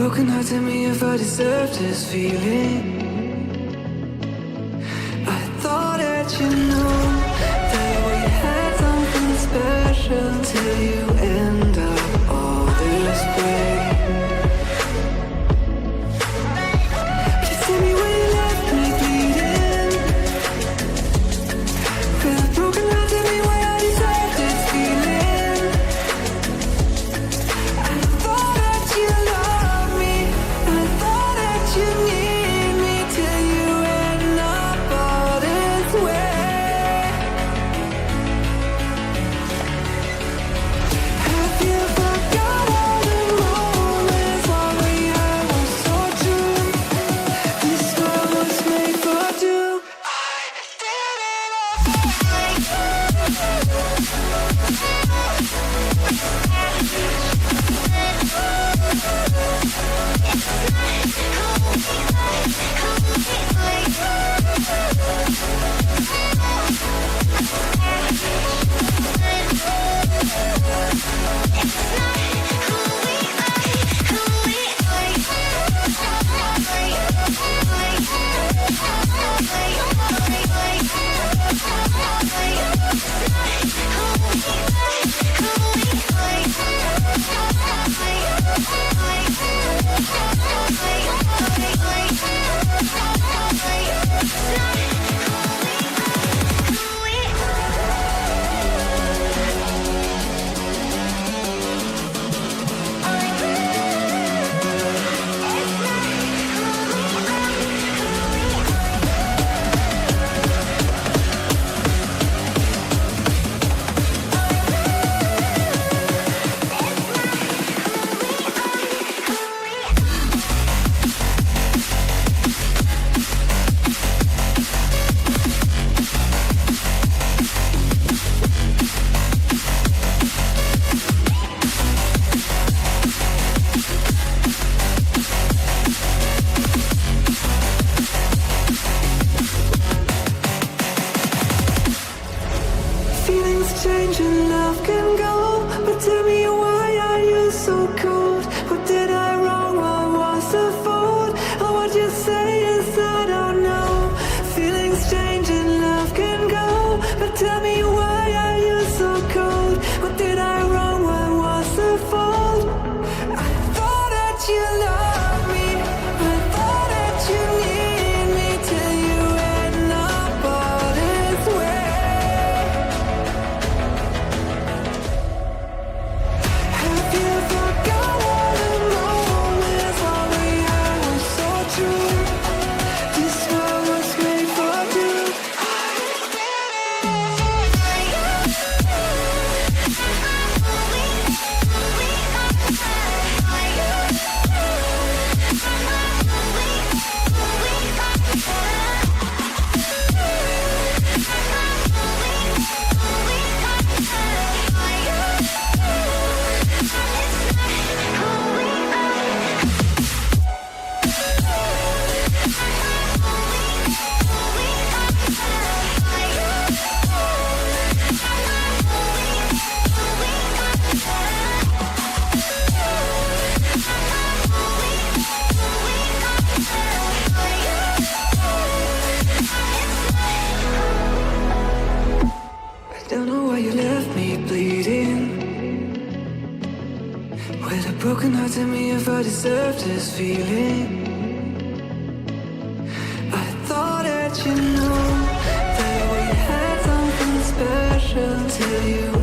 broken heart, tell me if I deserve this feeling. I thought that you knew that we had something special till you end up all this way. Please tell me when you left me bleeding. With a broken heart, tell me why I deserve this feeling. I thought that you loved me, I thought that you need me till you end up all this way. Have you forgot all the moments while we had was so true? This world was made for two. I did it Feelings change and love can go, but tell me why are you so cold? What did I wrong? What was the fault? Or what you say is I don't know. Feelings change and love can go, but tell me why are you so cold? What did I wrong? What was the fault? I thought that you loved me, I thought that you need me till you end up all this way. Have you forgot all the moments while we had was so true? This world was made for two. Don't know why you left me bleeding. With a broken heart, tell me if I deserve this feeling. I thought that you knew that we had something special till you